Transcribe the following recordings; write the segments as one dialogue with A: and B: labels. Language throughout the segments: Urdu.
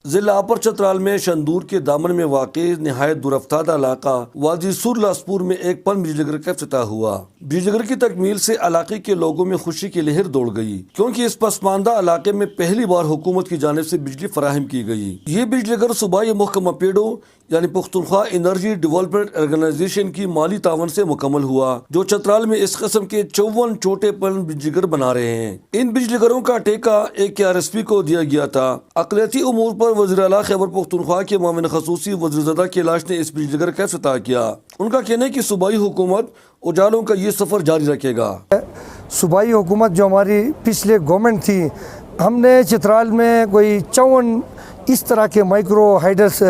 A: ضلع اپر چترال میں شندور کے دامن میں واقع نہایت درافتادہ علاقہ وادی سر لاسپور میں ایک پن بجلی گھر کا افتتاح ہوا۔ بجلی گھر کی تکمیل سے علاقے کے لوگوں میں خوشی کی لہر دوڑ گئی، کیونکہ اس پسماندہ علاقے میں پہلی بار حکومت کی جانب سے بجلی فراہم کی گئی۔ یہ بجلی گھر صوبائی محکمہ پیڈو یعنی پختونخوا انرجی ڈیولپمنٹ آرگنائزیشن کی مالی تعاون سے مکمل ہوا، جو چترال میں اس قسم کے 54 چھوٹے پن بجلی گھر بنا رہے ہیں۔ ان بجلی گھروں کا ٹیکہ AKRSP کو دیا گیا تھا۔ اقلیتی امور پر وزیر اعلیٰ خیبر پختونخوا کے معاون خصوصی وزیر زادہ کیلاش نے اس بجلی گھر کا افتتاح کیا۔ ان کا کہنا ہے کہ صوبائی حکومت اجالوں کا یہ سفر جاری رکھے گا۔
B: صوبائی حکومت جو ہماری پچھلے گورنمنٹ تھی، ہم نے چترال میں کوئی 54 اس طرح کے مائکرو ہائڈلس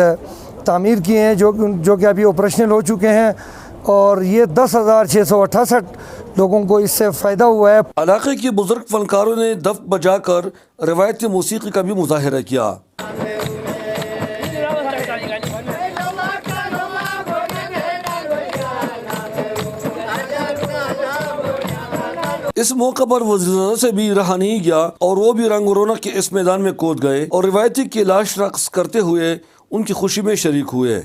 B: تعمیر کیے ہیں جو کہ ابھی آپریشنل ہو چکے ہیں، اور یہ 10,668 لوگوں کو اس سے فائدہ ہوا ہے۔
A: علاقے کے بزرگ فنکاروں نے دف بجا کر روایتی موسیقی کا بھی مظاہرہ کیا۔ اس موقع پر وزیر سے بھی رہا نہیں گیا اور وہ بھی رنگ و رونق کے اس میدان میں کود گئے اور روایتی کیلاش رقص کرتے ہوئے ان کی خوشی میں شریک ہوئے۔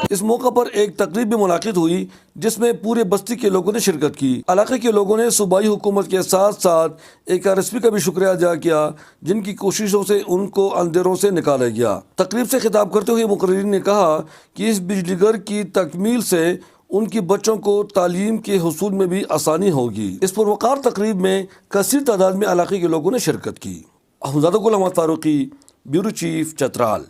A: اس موقع پر ایک تقریب بھی منعقد ہوئی جس میں پورے بستی کے لوگوں نے شرکت کی۔ علاقے کے لوگوں نے صوبائی حکومت کے ساتھ ساتھ AKRSP کا بھی شکریہ ادا کیا، جن کی کوششوں سے ان کو اندھیروں سے نکالا گیا۔ تقریب سے خطاب کرتے ہوئے مقررین نے کہا کہ اس بجلی گھر کی تکمیل سے ان کی بچوں کو تعلیم کے حصول میں بھی آسانی ہوگی۔ اس پروقار تقریب میں کثیر تعداد میں علاقے کے لوگوں نے شرکت کی۔ Ahmad زادہ Ghulam Farooqui, bureau chief, Chitral.